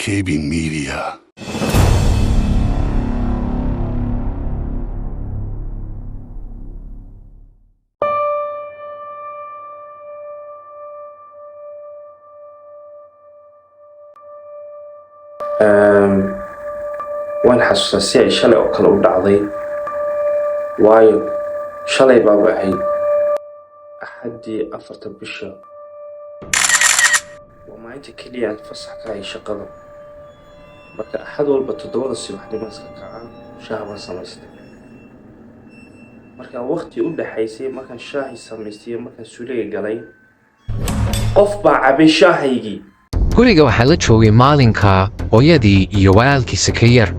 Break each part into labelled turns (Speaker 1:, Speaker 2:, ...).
Speaker 1: KB Media.
Speaker 2: waan xasuustaa si ay shalay oo kale u dhacday waayo shalay baaba ahayd axaddii 4 bisha waa maalinta keliya aan fasax ka hay shaqada marka axad walba 7 subaxnimo iska kacaan shaaha baan samaystay marka waqti u dhaxaysay markaan shaahi samaystay markaan suuliga galay qof baa cabay shaahaygii
Speaker 3: guriga waxaa la joogay maalinka hooyadii iyo walaalkiisa ka yar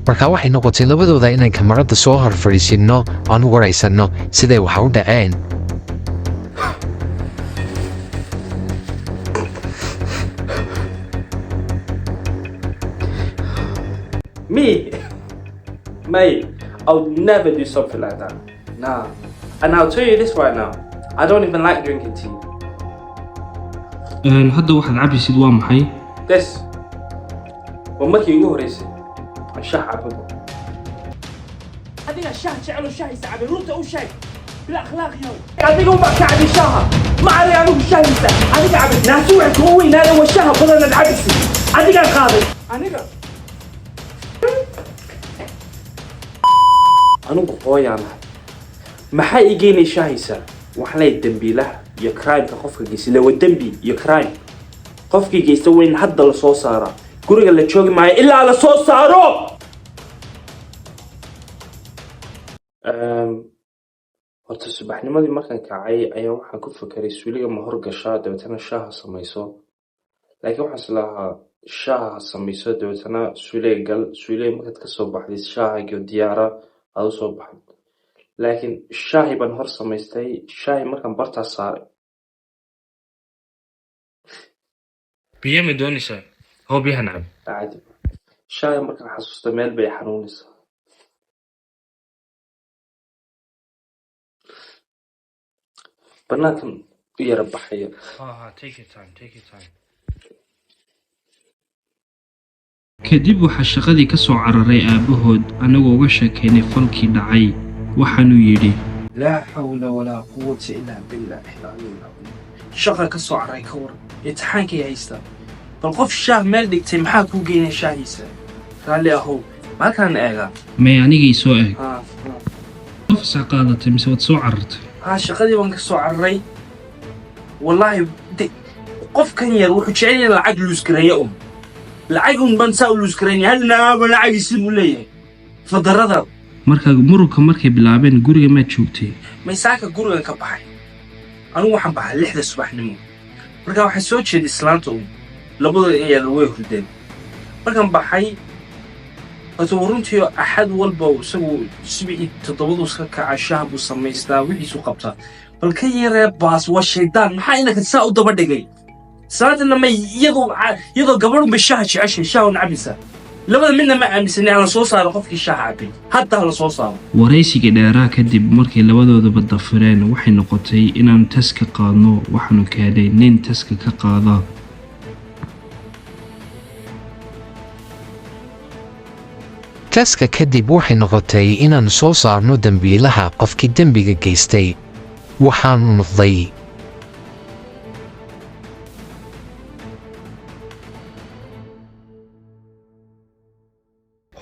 Speaker 3: markaa waxay noqotay labadooda inaan kamarada soo hor fadhiisinno aan u waraysanno siday wax u dhaceen
Speaker 2: Me? Mate, I would never do something like that. Nah. And I'll tell you this right now. I don't even like drinking tea.
Speaker 4: hadda waxaad cabaysid waa maxay?
Speaker 2: This. waa markii ugu horeysay aan shaah cababo. adiga shaah jecel shaah isacabay runta u sheeg bila akhlaaq yow. adiga uma ka cabi shaaha ma ari anigu shaahisa adiga cabay naasu wax ku weynaada waa shaah badan cabisi adiga qaaday aniga anigu hooyana maxay igeynay shaahisa wax lay dambiilaha iyo crime ka qofka geysay waa dambi iyo crime qofkii geystay weyn hadda la soo saara guriga la joogi maayo ilaa la soo saaro horta subaxnimadii markaan kacay ayaa waxaan ku fakaray suuliga ma horgashaa dabeetana shaaha samayso laakiin waxaan islahaa shaaha samayso dabeetana suuliga gal suuliga markaad ka soo baxday shaahagii diyaara aad u soo baxay laakiin shaahi baan hor samaystay shaahi markaan bartaa saaray
Speaker 4: biyo ma doonaysaa hoo biyaha nacab
Speaker 2: caadi shaahi markaan xasuusta meel bay xanuunaysaa banaankan u yara baxaya
Speaker 4: kadib waxaa shaqadii ka soo cararay aabbahood annagoo uga sheekaynay falkii dhacay waxaanuu yidhi
Speaker 2: laa xawla walaa quwata ilaa billaahi al-caliyyil cadiim shaqa ka soo caray ka waran imtixaankay haystaa bal qof shaah meel dhigtay maxaa kuu geynay shaahiisa raalli ahow malkaan eegaa
Speaker 4: may anigii soo eeg fasax qaadatay mise waad soo carartay
Speaker 2: shaqadii baan ka soo cararay wallaahi qofkan yar wuxuu jecel yahay lacag luusgareeyo lacag baan saa u luusgareynaya hal naaba lacagiisi buu leeyahay fadarada
Speaker 4: markaa muruka markay bilaabeen guriga maad joogtay
Speaker 2: maysaaka gurigan ka baxay anigu waxaan baxay 6 subaxnimo markaa waxaan soo jeeday islaanta labadooda ayaa way hurdeen markaan baxay runtii axad walba isagu subaxii 7 iska kaca shaah buu samaystaa wixiisu qabtaa bal ka yaree baas waa shaydaan maxaa inaka saa u daba dhigay saadana ma iyadoo gabadhu ma shaah jeceshay shaah nacbisa labada midna ma aaminsanay la soo saaro qofkii shaah cabay hadda la soo saaro
Speaker 4: waraysiga dheeraa kadib markay labadoodaba dafireen waxay noqotay inaan taska qaadno waxaanu keenay nin taska ka qaada
Speaker 3: taska kadib waxay noqotay inaan soo saarno dambiilaha qofkii dembiga geystay waxaanu noqday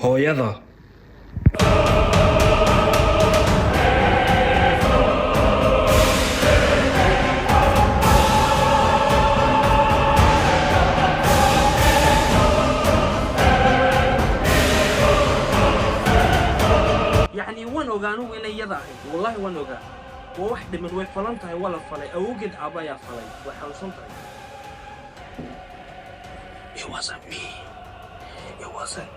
Speaker 4: hooyada
Speaker 2: يعني وين اوغانو إن يدا والله وين اوغان وواحد من وين فلانتها ولا فلي اوجد ابايا فلي وحوسنتها It wasn't me. It wasn't.